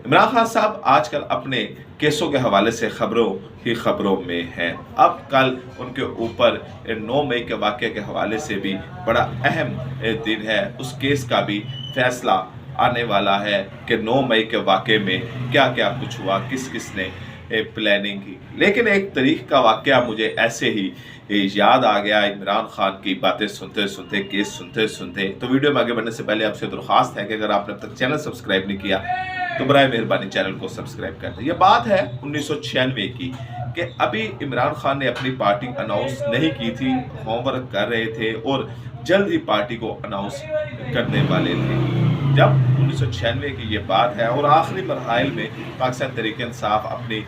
इमरान खान साहब आजकल अपने केसों के हवाले से खबरों ही खबरों में हैं। अब कल उनके ऊपर 9 मई के वाक़े के हवाले से भी बड़ा अहम दिन है। उस केस का भी फैसला आने वाला है कि 9 मई के वाक़े में क्या क्या कुछ हुआ, किस किस ने प्लानिंग की। लेकिन एक तारीख का वाक़या मुझे ऐसे ही याद आ गया इमरान खान की बातें सुनते सुनते, केस सुनते सुनते। तो वीडियो में आगे बढ़ने से पहले आपसे दरख्वास्त है कि अगर आपने अब तक चैनल सब्सक्राइब नहीं किया तो बराए मेहरबानी चैनल को सब्सक्राइब कर दें। ये बात है 1996 की कि अभी इमरान खान ने अपनी पार्टी अनाउंस नहीं की थी, होमवर्क कर रहे थे और जल्द ही पार्टी को अनाउंस करने वाले थे। जब 1996 की ये बात है और आखिरी मरहाइल में पाकिस्तान तहरीक इंसाफ अपनी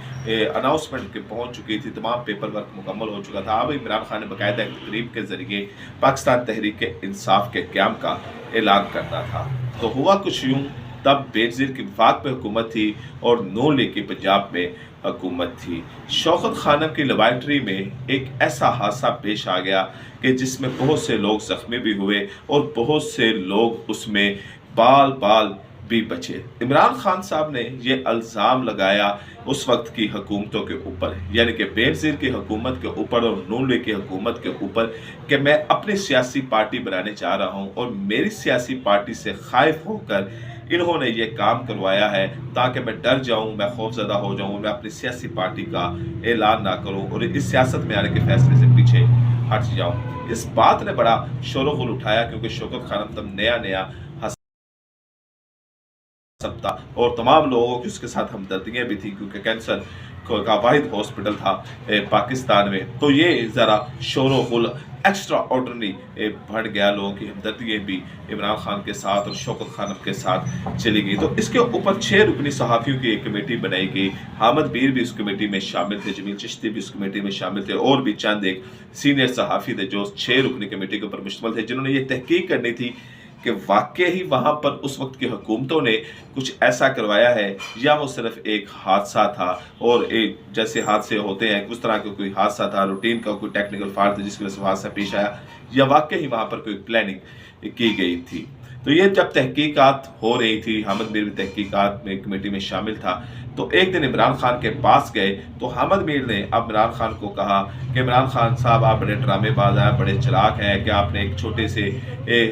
अनाउंसमेंट के पहुंच चुकी थी, तमाम पेपर वर्क मुकम्मल हो चुका था। अब इमरान खान ने बाकायदा एक तकरीब के जरिए पाकिस्तान तहरीक इंसाफ के क़याम का ऐलान करना था। तो हुआ कुछ यूं, तब बेनज़ीर की वफाक पे हुकूमत थी और नून लीग की पंजाब में हुकूमत थी। शौकत खानम की लेबॉरेटरी में एक ऐसा हादसा पेश आ गया कि जिसमें बहुत से लोग ज़ख्मी भी हुए और बहुत से लोग उसमें बाल बाल भी बचे। इमरान खान साहब ने ये इल्ज़ाम लगाया उस वक्त की हुकूमतों के ऊपर, यानी कि बेनज़ीर की हुकूमत के ऊपर और नून लीग की हुकूमत के ऊपर, कि मैं अपनी सियासी पार्टी बनाने जा रहा हूँ और मेरी सियासी पार्टी से खाइफ होकर इन्होंने ये काम करवाया है ताकि मैं डर जाऊं, मैं खौफज़दा हो जाऊं, मैं अपनी सियासी पार्टी का ऐलान ना करूं और इस सियासत में आने के फैसले से पीछे हट जाऊं। इस बात ने बड़ा शोर गुल उठाया क्योंकि शौकत खानम तब नया नया सकता और तमाम लोगों की उसके साथ हमदर्दियाँ भी थी क्योंकि कैंसर का वाहिद हॉस्पिटल था पाकिस्तान में। तो ये ज़रा शोर गुल एक्स्ट्रा ऑर्डनरी बढ़ गया, लोगों की हमदर्दियाँ भी इमरान खान के साथ और शौकत खानम के साथ चली गई। तो इसके ऊपर 6 रुकनी सहाफ़ियों की एक कमेटी बनाई गई। हामिद मीर भी उस कमेटी में शामिल थे, जमील चिश्ती भी उस कमेटी में शामिल थे और भी चंद एक सीनियर सहाफ़ी थे जो 6 रुकनी कमेटी के ऊपर मुश्तमिल थे, जिन्होंने ये तहकीक करनी थी कि वाकई ही वहाँ पर उस वक्त की हुकूमतों ने कुछ ऐसा करवाया है या वो सिर्फ एक हादसा था और एक जैसे हादसे होते हैं उस तरह का कोई हादसा था, रूटीन का कोई टेक्निकल फॉल्ट था जिसकी वजह से हादसा पेश आया, या वाकई ही वहाँ पर कोई प्लानिंग की गई थी। तो ये जब तहकीकात हो रही थी, हामिद मीर भी तहकीकात में कमेटी में शामिल था, तो एक दिन इमरान खान के पास गए तो हामिद मीर ने अब इमरान खान को कहा कि इमरान खान साहब आप बड़े ड्रामेबाज हैं, बड़े चालाक हैं कि आपने एक छोटे से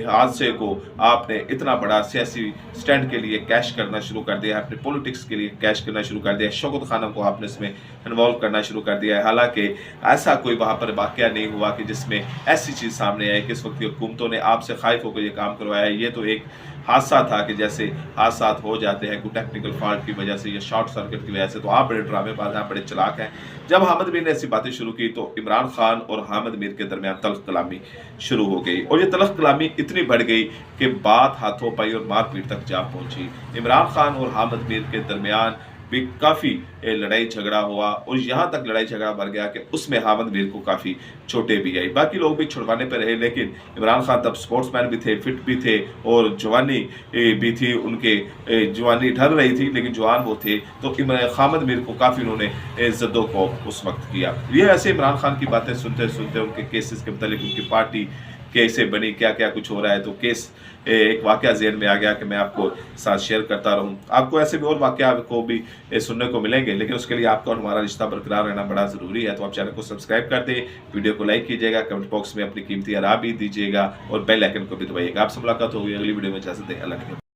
हादसे को आपने इतना बड़ा सियासी स्टैंड के लिए कैश करना शुरू कर दिया है, अपने पॉलिटिक्स के लिए कैश करना शुरू कर दिया है, शौकत खानम को आपने इसमें इन्वॉल्व करना शुरू कर दिया है। हालांकि ऐसा कोई वहाँ पर वाक़या नहीं हुआ कि जिसमें ऐसी चीज़ सामने आई कि इस वक्त की हुकूमतों ने आपसे खाइफ होकर ये काम करवाया है। ये तो एक हादसा था कि जैसे हादसा हो जाते हैं कोई टेक्निकल फॉल्ट की वजह से या शॉर्ट सर्किट की वजह से, तो आप बड़े ड्रामेबाज हैं, बड़े चालाक हैं। जब हामिद मीर ने ऐसी बातें शुरू की तो इमरान खान और हामिद मीर के दरमियान तल्ख कलामी शुरू हो गई और ये तल्ख कलामी इतनी बढ़ गई कि बात हाथों पाई और मारपीट तक जा पहुंची। इमरान खान और हामिद मीर के दरमियान भी काफ़ी लड़ाई झगड़ा हुआ और यहाँ तक लड़ाई झगड़ा बढ़ गया कि उसमें हामिद मीर को काफ़ी चोटें भी आई। बाकी लोग भी छुड़वाने पर रहे, लेकिन इमरान खान तब स्पोर्ट्समैन भी थे, फिट भी थे और जवानी भी थी, उनके जवानी ढल रही थी लेकिन जवान वो थे। तो हामिद मीर को काफ़ी उन्होंने ज़द्दो को उस वक्त किया। ये ऐसे इमरान खान की बातें सुनते सुनते उनके केसेस के मतलब उनकी पार्टी कैसे बनी, क्या क्या कुछ हो रहा है, तो केस एक वाक़या ज़हन में आ गया कि मैं आपको साथ शेयर करता रहूं। आपको ऐसे भी और वाक़या को भी सुनने को मिलेंगे, लेकिन उसके लिए आपका और हमारा रिश्ता बरकरार रहना बड़ा ज़रूरी है। तो आप चैनल को सब्सक्राइब कर दें, वीडियो को लाइक कीजिएगा, कमेंट बॉक्स में अपनी कीमती आराम भी दीजिएगा और बेल आइकन को भी दबाइएगा। आपसे मुलाकात होगी अगली वीडियो में। इजाज़त दें, अल्लाह के